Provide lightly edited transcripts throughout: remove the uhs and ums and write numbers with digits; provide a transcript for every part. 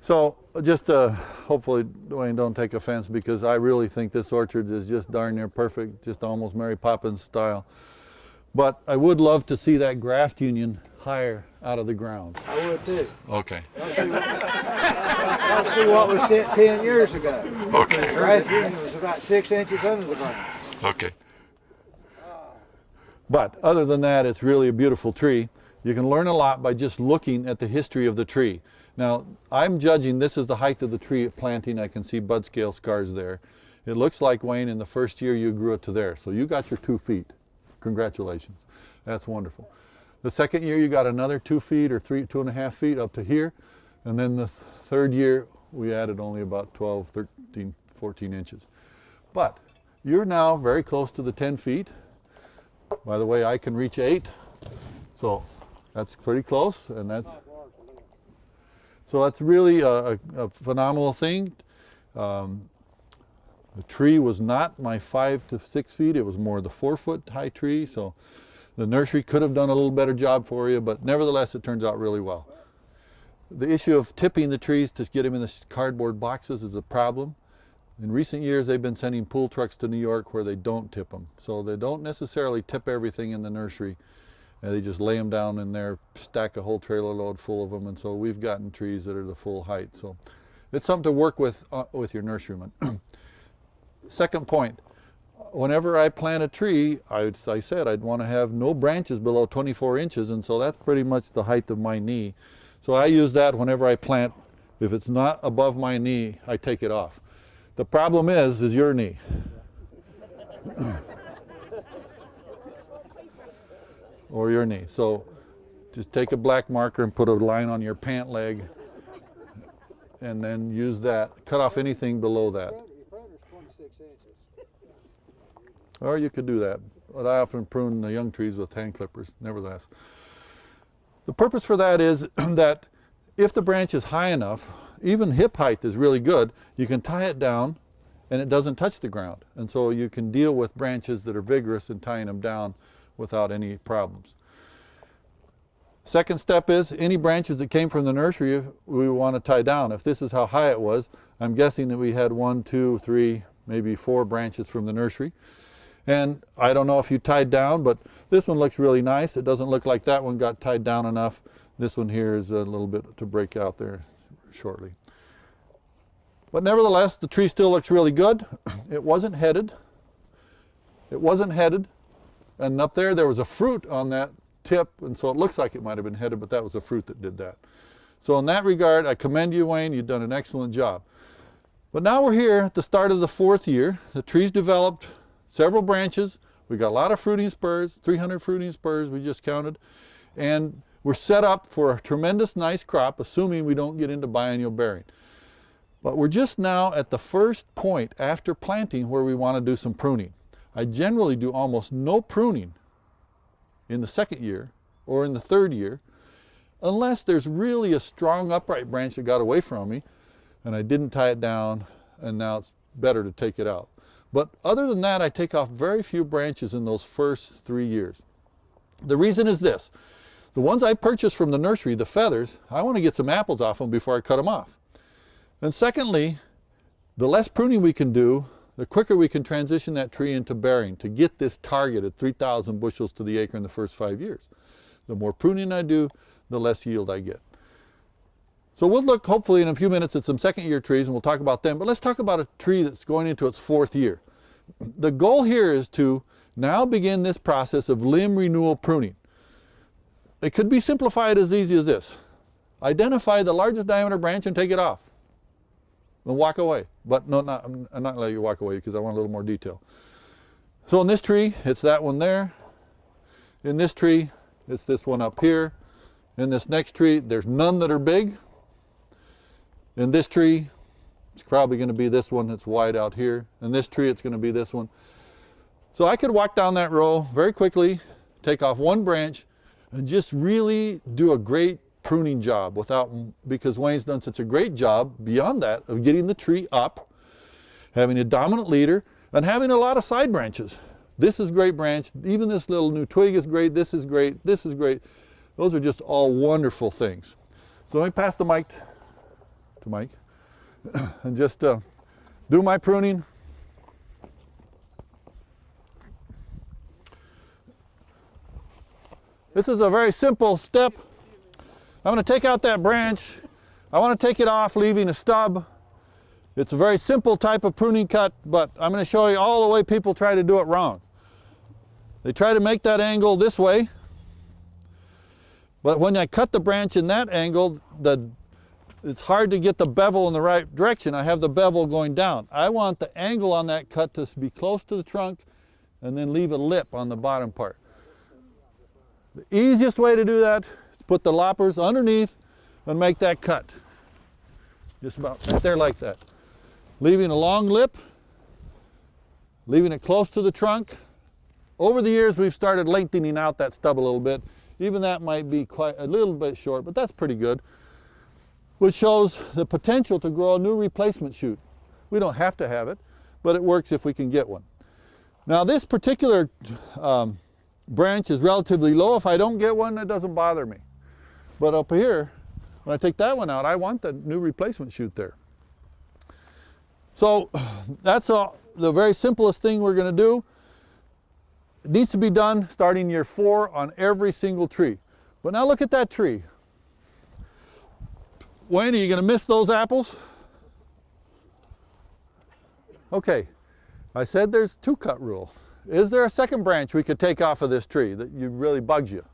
So just hopefully, Dwayne, don't take offense, because I really think this orchard is just darn near perfect, just almost Mary Poppins style. But I would love to see that graft union higher out of the ground. I would too. Okay. Let's see what was set 10 years ago. Okay. The graft union was about 6 inches under the ground. Okay. But other than that, it's really a beautiful tree. You can learn a lot by just looking at the history of the tree. Now, I'm judging this is the height of the tree at planting. I can see bud scale scars there. It looks like, Wayne, in the first year you grew it to there. So you got your 2 feet. Congratulations. That's wonderful. The second year you got another 2 feet or 2.5 feet up to here. And then the third year we added only about 12, 13, 14 inches. But you're now very close to the 10 feet. By the way, I can reach 8. So that's pretty close, and that's really a phenomenal thing. The tree was not my 5 to 6 feet, it was more the 4-foot high tree, so the nursery could have done a little better job for you, but nevertheless it turns out really well. The issue of tipping the trees to get them in the cardboard boxes is a problem. In recent years they've been sending pool trucks to New York where they don't tip them. So they don't necessarily tip everything in the nursery. They just lay them down in there, stack a whole trailer load full of them, and so we've gotten trees that are the full height. So it's something to work with your nurseryman. Second point, whenever I plant a tree, I said I'd want to have no branches below 24 inches, and so that's pretty much the height of my knee. So I use that whenever I plant. If it's not above my knee, I take it off. The problem is your knee. Or your knee. So just take a black marker and put a line on your pant leg, and then use that. Cut off anything below that. Or you could do that, but I often prune the young trees with hand clippers, nevertheless. The purpose for that is that if the branch is high enough, even hip height is really good, you can tie it down and it doesn't touch the ground. And so you can deal with branches that are vigorous and tying them down without any problems. Second step is any branches that came from the nursery we want to tie down. If this is how high it was, I'm guessing that we had 1, 2, 3, maybe 4 branches from the nursery. And I don't know if you tied down, but this one looks really nice. It doesn't look like that one got tied down enough. This one here is a little bit to break out there shortly. But nevertheless, the tree still looks really good. It wasn't headed. It wasn't headed. And up there was a fruit on that tip, and so it looks like it might have been headed, but that was a fruit that did that. So in that regard, I commend you, Wayne. You've done an excellent job. But now we're here at the start of the 4th year. The tree's developed several branches. We got a lot of fruiting spurs, 300 fruiting spurs we just counted. And we're set up for a tremendous nice crop, assuming we don't get into biennial bearing. But we're just now at the first point after planting where we want to do some pruning. I generally do almost no pruning in the 2nd year or in the 3rd year, unless there's really a strong upright branch that got away from me and I didn't tie it down, and now it's better to take it out. But other than that, I take off very few branches in those first 3 years. The reason is this. The ones I purchased from the nursery, the feathers, I want to get some apples off them before I cut them off. And secondly, the less pruning we can do, the quicker we can transition that tree into bearing to get this target at 3,000 bushels to the acre in the first 5 years. The more pruning I do, the less yield I get. So we'll look hopefully in a few minutes at some 2nd year trees and we'll talk about them, but let's talk about a tree that's going into its 4th year. The goal here is to now begin this process of limb renewal pruning. It could be simplified as easy as this. Identify the largest diameter branch and take it off. And walk away. But no, I'm not going to let you walk away because I want a little more detail. So in this tree, it's that one there. In this tree, it's this one up here. In this next tree, there's none that are big. In this tree, it's probably going to be this one that's wide out here. In this tree, it's going to be this one. So I could walk down that row very quickly, take off one branch, and just really do a great pruning job because Wayne's done such a great job beyond that of getting the tree up, having a dominant leader, and having a lot of side branches. This is a great branch. Even this little new twig is great. This is great. This is great. Those are just all wonderful things. So let me pass the mic to to Mike, and just do my pruning. This is a very simple step. I'm going to take out that branch. I want to take it off, leaving a stub. It's a very simple type of pruning cut, but I'm going to show you all the way people try to do it wrong. They try to make that angle this way, but when I cut the branch in that angle, it's hard to get the bevel in the right direction. I have the bevel going down. I want the angle on that cut to be close to the trunk and then leave a lip on the bottom part. The easiest way to do that is put the loppers underneath and make that cut. Just about right there like that. Leaving a long lip, leaving it close to the trunk. Over the years we've started lengthening out that stub a little bit. Even that might be quite a little bit short, but that's pretty good. Which shows the potential to grow a new replacement shoot. We don't have to have it, but it works if we can get one. Now this particular branch is relatively low. If I don't get one, it doesn't bother me. But up here, when I take that one out, I want the new replacement shoot there. So that's the very simplest thing we're going to do. It needs to be done starting year 4 on every single tree. But now look at that tree. Wayne, are you going to miss those apples? Okay, I said there's 2-cut rule. Is there a second branch we could take off of this tree that really bugs you?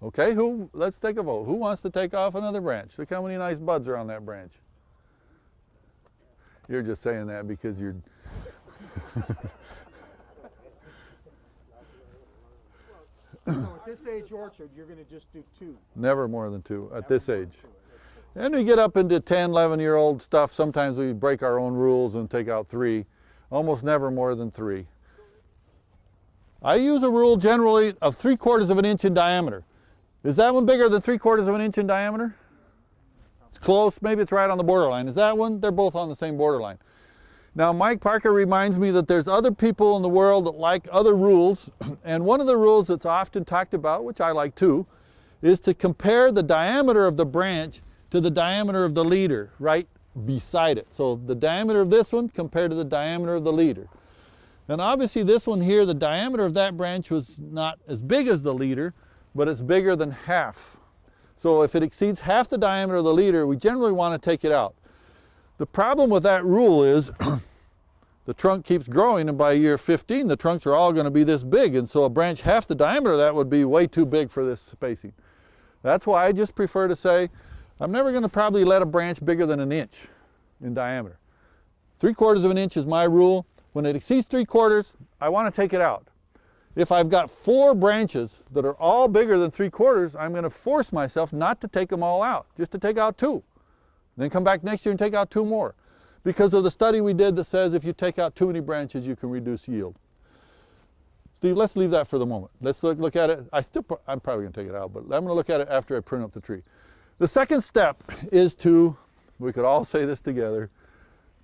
Okay, let's take a vote. Who wants to take off another branch? Look how many nice buds are on that branch. You're just saying that because you're... At this age orchard, you're going to just do 2. Never more than 2 at this age. And we get up into 10, 11-year-old stuff. Sometimes we break our own rules and take out 3. Almost never more than 3. I use a rule generally of 3/4 of an inch in diameter. Is that one bigger than 3/4 of an inch in diameter? It's close. Maybe it's right on the borderline. Is that one? They're both on the same borderline. Now, Mike Parker reminds me that there's other people in the world that like other rules. And one of the rules that's often talked about, which I like too, is to compare the diameter of the branch to the diameter of the leader right beside it. So the diameter of this one compared to the diameter of the leader. And obviously this one here, the diameter of that branch was not as big as the leader, but it's bigger than half. So if it exceeds half the diameter of the leader, we generally want to take it out. The problem with that rule is the trunk keeps growing, and by year 15 the trunks are all going to be this big, and so a branch half the diameter of that would be way too big for this spacing. That's why I just prefer to say I'm never going to probably let a branch bigger than 1 inch in diameter. 3/4 of an inch is my rule. When it exceeds 3/4, I want to take it out. If I've got 4 branches that are all bigger than 3/4, I'm going to force myself not to take them all out, just to take out 2. Then come back next year and take out 2 more. Because of the study we did that says if you take out too many branches, you can reduce yield. Steve, let's leave that for the moment. Let's look at it. I'm probably going to take it out, but I'm going to look at it after I prune up the tree. The second step is to, we could all say this together,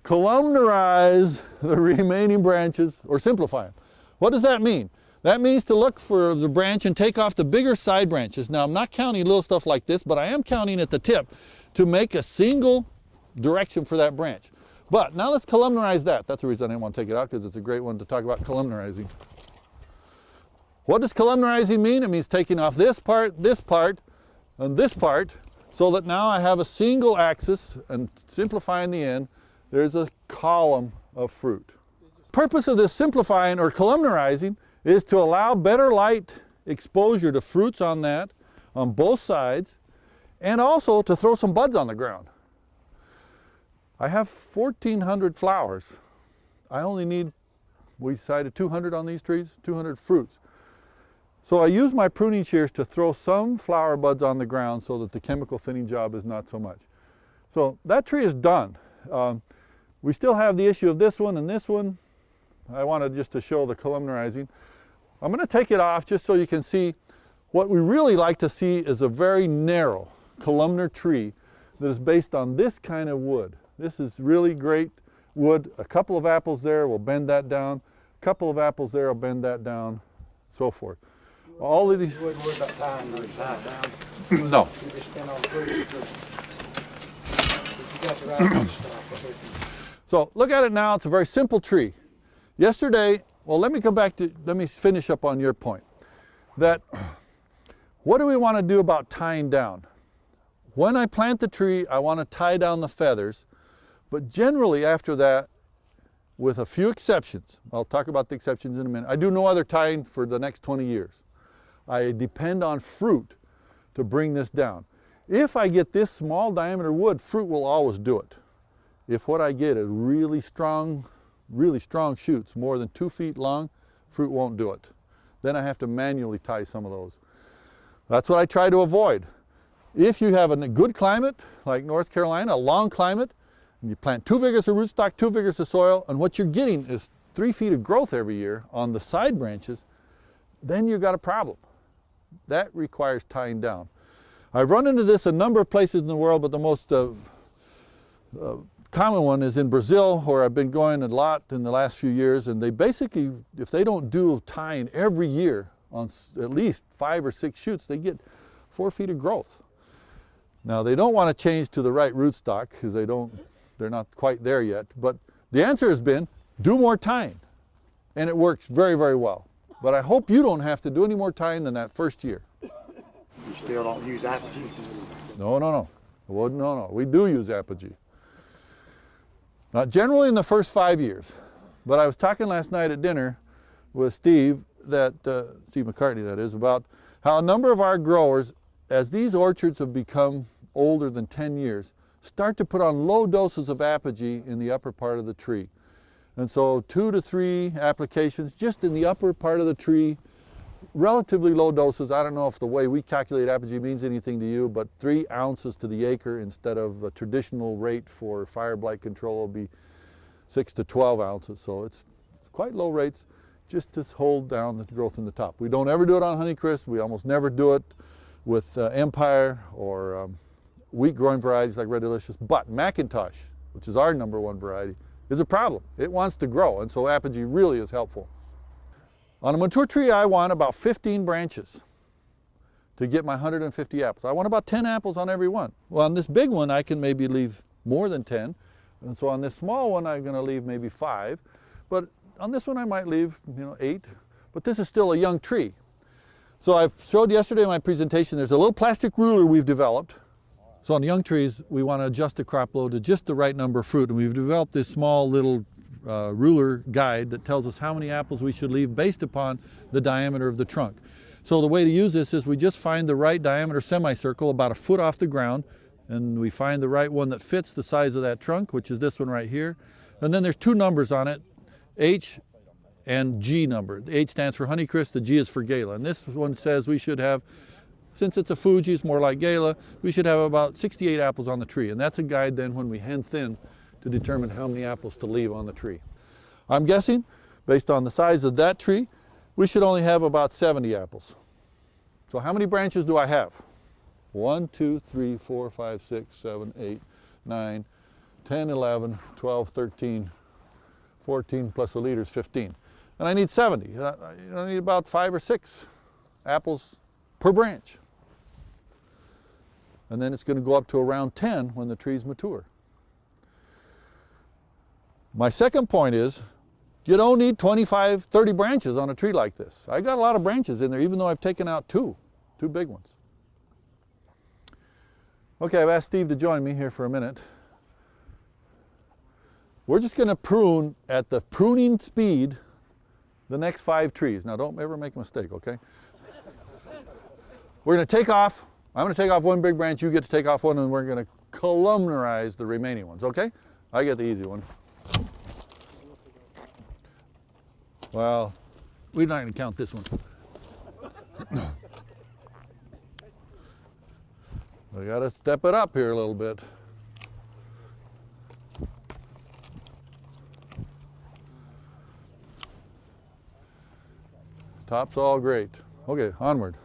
columnarize the remaining branches, or simplify them. What does that mean? That means to look for the branch and take off the bigger side branches. Now, I'm not counting little stuff like this, but I am counting at the tip to make a single direction for that branch. But now let's columnarize that. That's the reason I didn't want to take it out, because it's a great one to talk about columnarizing. What does columnarizing mean? It means taking off this part, and this part, so that now I have a single axis, and simplifying the end, there's a column of fruit. The purpose of this simplifying or columnarizing is to allow better light exposure to fruits on that, on both sides, and also to throw some buds on the ground. I have 1,400 flowers. I only need, we decided 200 on these trees, 200 fruits. So I use my pruning shears to throw some flower buds on the ground so that the chemical thinning job is not so much. So that tree is done. We still have the issue of this one and this one. I wanted just to show the columnarizing. I'm going to take it off just so you can see what we really like to see is a very narrow columnar tree that is based on this kind of wood. This is really great wood. A couple of apples there will bend that down. A couple of apples there will bend that down, so forth. All of these, You wouldn't worry about tying those tied down. no. You just spin on through because if you got the right stuff. So look at it now, it's a very simple tree. Yesterday, well, let me finish up on your point. That, what do we want to do about tying down? When I plant the tree, I want to tie down the feathers, but generally after that, with a few exceptions, I'll talk about the exceptions in a minute, I do no other tying for the next 20 years. I depend on fruit to bring this down. If I get this small diameter wood, fruit will always do it. If what I get is really strong shoots, more than 2 feet long, fruit won't do it. Then I have to manually tie some of those. That's what I try to avoid. If you have a good climate, like North Carolina, a long climate, and you plant too vigorous a rootstock, too vigorous a soil, and what you're getting is 3 feet of growth every year on the side branches, then you've got a problem. That requires tying down. I've run into this a number of places in the world, but the most common one is in Brazil, where I've been going a lot in the last few years, and they basically, if they don't do tying every year on at least 5 or 6 shoots, they get 4 feet of growth. Now they don't want to change to the right rootstock because they're not quite there yet, but the answer has been do more tying, and it works very, very well. But I hope you don't have to do any more tying than that first year. You still don't use apogee? No. Well, no, we do use apogee. Not generally in the first 5 years, but I was talking last night at dinner with Steve McCartney that is, about how a number of our growers, as these orchards have become older than 10 years, start to put on low doses of apogee in the upper part of the tree. And so 2 to 3 applications just in the upper part of the tree, relatively low doses. I don't know if the way we calculate apogee means anything to you, but 3 ounces to the acre instead of a traditional rate for fire blight control will be 6 to 12 ounces. So it's quite low rates just to hold down the growth in the top. We don't ever do it on Honeycrisp. We almost never do it with Empire or wheat growing varieties like Red Delicious, but Macintosh, which is our #1 variety, is a problem. It wants to grow, and so apogee really is helpful. On a mature tree, I want about 15 branches to get my 150 apples. I want about 10 apples on every one. Well, on this big one, I can maybe leave more than 10, and so on this small one, I'm going to leave maybe 5, but on this one, I might leave 8, but this is still a young tree. So I showed yesterday in my presentation, there's a little plastic ruler we've developed. So on young trees, we want to adjust the crop load to just the right number of fruit. And we've developed this small little ruler guide that tells us how many apples we should leave based upon the diameter of the trunk. So the way to use this is we just find the right diameter semicircle about 1 foot off the ground, and we find the right one that fits the size of that trunk, which is this one right here. And then there's 2 numbers on it, H and G number. The H stands for Honeycrisp, the G is for Gala. And this one says we should have, since it's a Fuji, it's more like Gala, we should have about 68 apples on the tree. And that's a guide then when we hand thin to determine how many apples to leave on the tree. I'm guessing, based on the size of that tree, we should only have about 70 apples. So how many branches do I have? 1, 2, 3, 4, 5, 6, 7, 8, 9, 10, 11, 12, 13, 14 plus a liter is 15. And I need 70. I need about 5 or 6 apples per branch. And then it's going to go up to around 10 when the tree's mature. My second point is, you don't need 25, 30 branches on a tree like this. I got a lot of branches in there, even though I've taken out two big ones. Okay, I've asked Steve to join me here for a minute. We're just going to prune at the pruning speed the next 5 trees. Now don't ever make a mistake, okay? We're going to take off. I'm going to take off one big branch, you get to take off one, and we're going to columnarize the remaining ones, okay? I get the easy one. Well, we're not going to count this one. We got to step it up here a little bit. Top's all great. Okay, onward.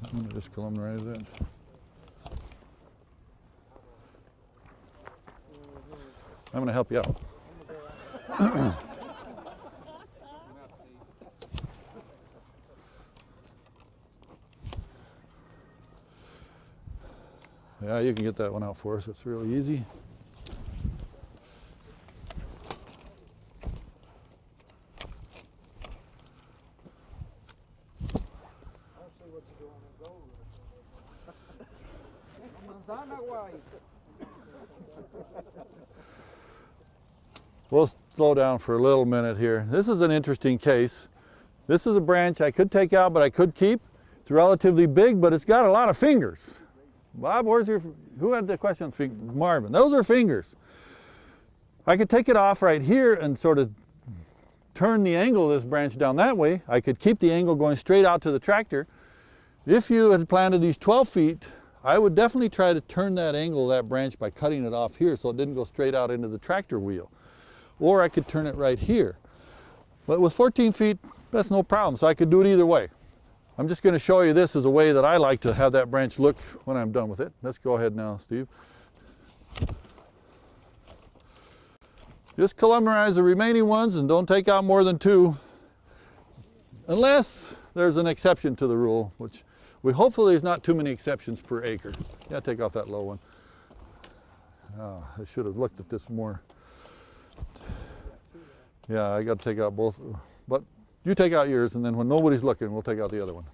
I'm going to just columnarize that. I'm going to help you out. Yeah, you can get that one out for us. It's really easy. We'll slow down for a little minute here. This is an interesting case. This is a branch I could take out, but I could keep. It's relatively big, but it's got a lot of fingers. Bob, who had the question? Marvin. Those are fingers. I could take it off right here and sort of turn the angle of this branch down that way. I could keep the angle going straight out to the tractor. If you had planted these 12 feet, I would definitely try to turn that angle of that branch by cutting it off here so it didn't go straight out into the tractor wheel. Or I could turn it right here. But with 14 feet, that's no problem, so I could do it either way. I'm just going to show you this as a way that I like to have that branch look when I'm done with it. Let's go ahead now, Steve. Just columnarize the remaining ones and don't take out more than 2, unless there's an exception to the rule, which hopefully there's not too many exceptions per acre. Yeah, take off that low one. Oh, I should have looked at this more. Yeah, I got to take out both, but you take out yours, and then when nobody's looking, we'll take out the other one.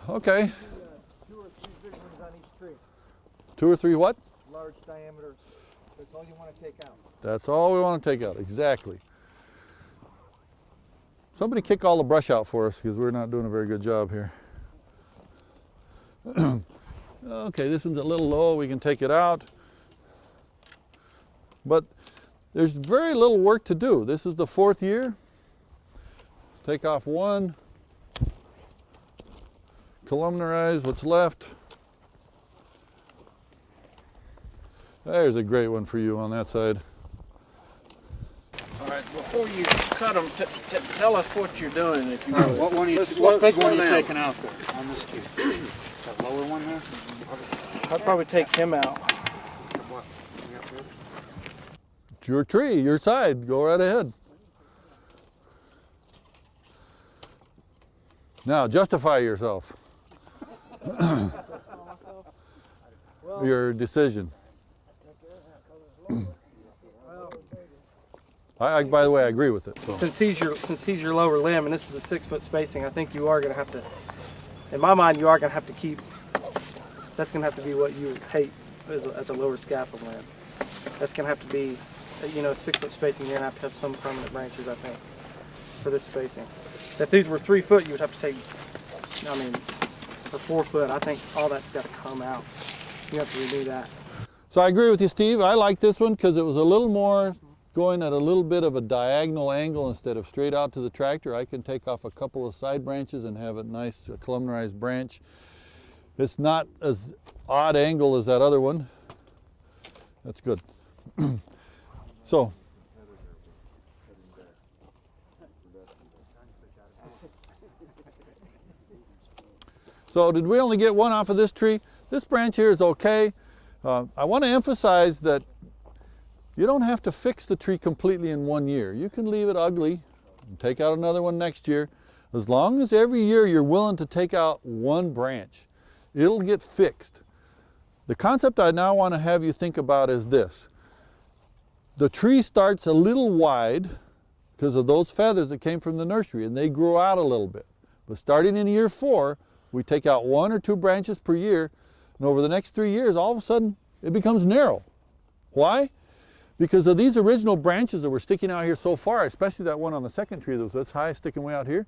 Okay. 2 or 3 big ones on each tree. 2 or 3 what? Large diameter. That's all you want to take out. That's all we want to take out, exactly. Somebody kick all the brush out for us because we're not doing a very good job here. Okay, this one's a little low, we can take it out. But there's very little work to do. This is the 4th year. Take off 1. Columnarize what's left. There's a great one for you on that side. All right, before you cut them, tell us what you're doing. If you What big one are you taking out there on this tree? That lower one there? I'd probably take him out. It's your tree, your side. Go right ahead. Now, justify yourself. Your decision. By the way, I agree with it. So. Since he's your lower limb, and this is a 6-foot spacing, I think you are going to have to. In my mind, you are going to have to keep. That's going to have to be what you would hate as a lower scaffold limb. That's going to have to be, 6-foot spacing. You're going to have some permanent branches, I think, for this spacing. If these were 3 foot, you would have to take. For 4 foot, I think all that's got to come out. You have to redo that. So I agree with you, Steve. I like this one because it was a little more going at a little bit of a diagonal angle instead of straight out to the tractor. I can take off a couple of side branches and have a nice columnarized branch. It's not as odd angle as that other one. That's good. So. So did we only get 1 off of this tree? This branch here is okay. I want to emphasize that you don't have to fix the tree completely in 1 year. You can leave it ugly and take out another one next year. As long as every year you're willing to take out 1 branch, it'll get fixed. The concept I now want to have you think about is this. The tree starts a little wide because of those feathers that came from the nursery, and they grow out a little bit. But starting in year 4, we take out 1 or 2 branches per year, and over the next 3 years, all of a sudden, it becomes narrow. Why? Because of these original branches that were sticking out here so far, especially that one on the second tree that was this high sticking way out here,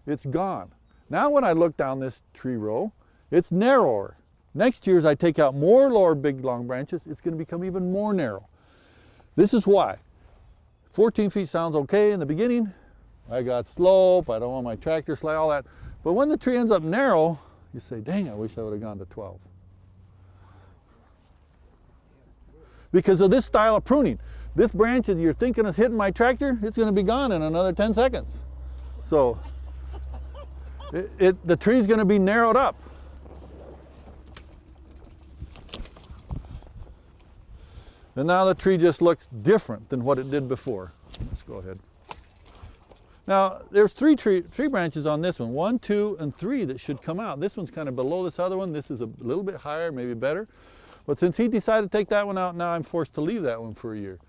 it's gone. Now when I look down this tree row, it's narrower. Next year as I take out more lower big long branches, it's going to become even more narrow. This is why. 14 feet sounds okay in the beginning. I got slope, I don't want my tractor slide, all that. But when the tree ends up narrow, you say, dang, I wish I would have gone to 12. Because of this style of pruning. This branch that you're thinking is hitting my tractor, it's going to be gone in another 10 seconds. So the tree's going to be narrowed up. And now the tree just looks different than what it did before. Let's go ahead. Now, there's three branches on this one. 1, 2, and 3 that should come out. This one's kind of below this other one. This is a little bit higher, maybe better. But since he decided to take that one out, now I'm forced to leave that one for a year.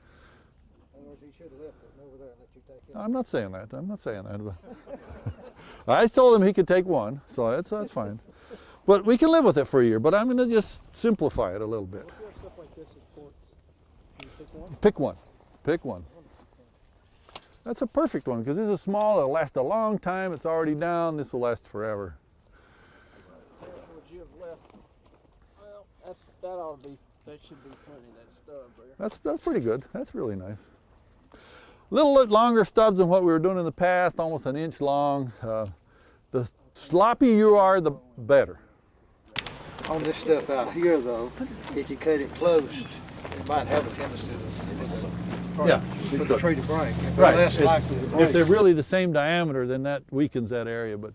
Otherwise, he should have left it over there and let you take it. I'm not saying that. I'm not saying that. But I told him he could take one, so that's fine. But we can live with it for a year. But I'm going to just simplify it a little bit. Stuff like this is quartz. Can you pick one? Pick one. Pick one. That's a perfect one because this is small. It'll last a long time. It's already down. This will last forever. Would you have left? Well, that ought to be. That should be plenty. That stub there. That's pretty good. That's really nice. A little bit longer stubs than what we were doing in the past, almost an inch long. The sloppier you are, the better. On this stuff out here, though, if you cut it close, it might have a tendency to Yeah, for the tree to break. If right. Less likely to break. If they're really the same diameter, then that weakens that area. But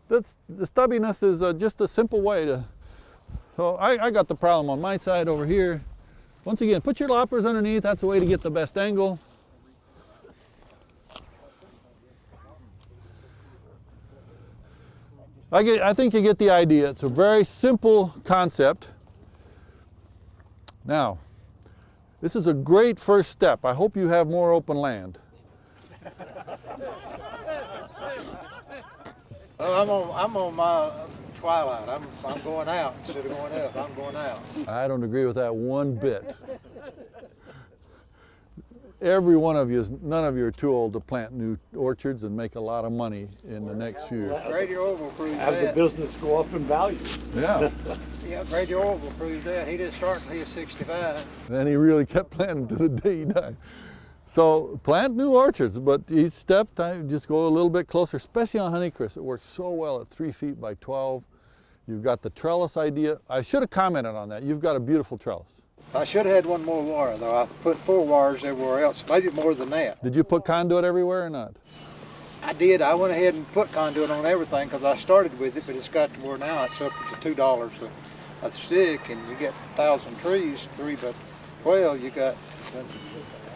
that's the stubbiness is just a simple way to. So I got the problem on my side over here. Once again, put your loppers underneath. That's the way to get the best angle. I think you get the idea. It's a very simple concept. Now, this is a great first step. I hope you have more open land. Well, I'm on my twilight. I'm going out instead of going up. I'm going out. I don't agree with that one bit. Every one of you, none of you are too old to plant new orchards and make a lot of money in the next few years. Grady Orville proves Have the that. business go up in value. Yeah. Yeah, Grady Orville proves that. He didn't start until he was 65. And he really kept planting to the day he died. So plant new orchards, but each step, just go a little bit closer, especially on Honeycrisp. It works so well at 3 feet by 12. You've got the trellis idea. I should have commented on that. You've got a beautiful trellis. I should have had one more wire, though. I put 4 wires everywhere else, maybe more than that. Did you put conduit everywhere or not? I did. I went ahead and put conduit on everything because I started with it, but it's got to where now it's up to $2 a stick, and you get 1,000 trees, 3 by 12, you got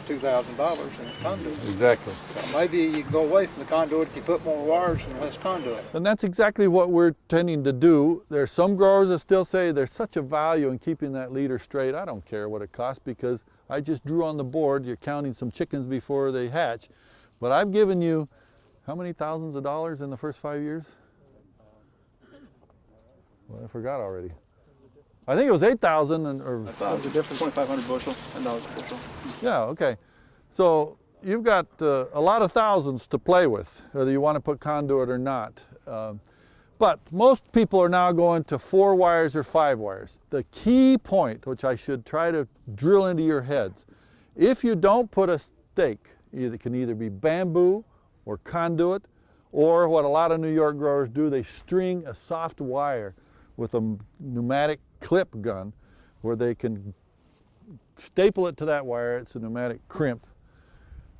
$2,000 in conduit. Exactly. So maybe you can go away from the conduit if you put more wires and less conduit. And that's exactly what we're tending to do. There's some growers that still say there's such a value in keeping that leader straight. I don't care what it costs because I just drew on the board. You're counting some chickens before they hatch. But I've given you how many thousands of dollars in the first 5 years? Well, I forgot already. I think it was 8,000 or It's a difference. 2,500 bushel, $10 a bushel. yeah, okay. So you've got a lot of thousands to play with, whether you want to put conduit or not. But most people are now going to 4 wires or 5 wires. The key point, which I should try to drill into your heads, if you don't put a stake, it can either be bamboo or conduit, or what a lot of New York growers do, they string a soft wire with a pneumatic clip gun where they can staple it to that wire. It's a pneumatic crimp,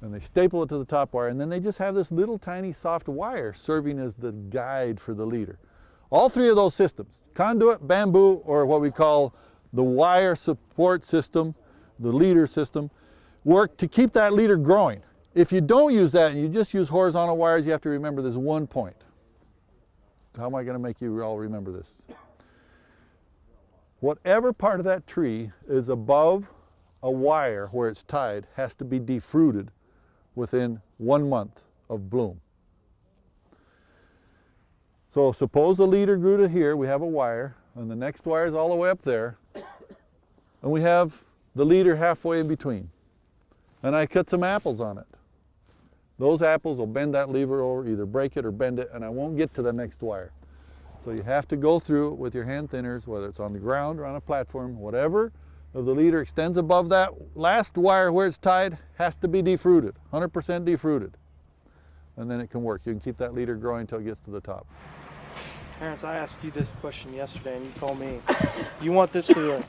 and they staple it to the top wire, and then they just have this little tiny soft wire serving as the guide for the leader. All 3 of those systems, conduit, bamboo, or what we call the wire support system, the leader system, work to keep that leader growing. If you don't use that and you just use horizontal wires, you have to remember there's one point. How am I going to make you all remember this? Whatever part of that tree is above a wire where it's tied has to be defruited within 1 month of bloom. So suppose the leader grew to here, we have a wire, and the next wire is all the way up there, and we have the leader halfway in between. And I cut some apples on it. Those apples will bend that lever over, either break it or bend it, and I won't get to the next wire. So you have to go through it with your hand thinners, whether it's on the ground or on a platform, whatever of the leader extends above that last wire where it's tied has to be defruited, 100% defruited. And then it can work. You can keep that leader growing until it gets to the top. Terrence, I asked you this question yesterday, and you told me you want this to the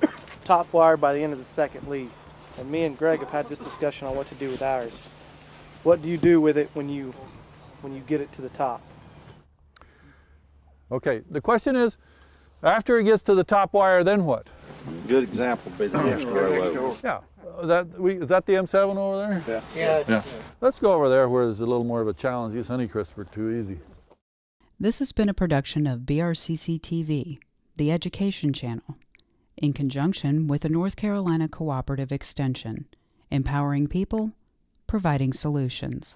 top wire by the end of the 2nd leaf. And me and Greg have had this discussion on what to do with ours. What do you do with it when you get it to the top? Okay, the question is, after it gets to the top wire, then what? Good example would be the next row over. Yeah. Is that the M7 over there? Yeah. Yeah. Let's go over there where there's a little more of a challenge. These Honeycrisp are too easy. This has been a production of BRCC TV, the education channel, in conjunction with the North Carolina Cooperative Extension, empowering people, providing solutions.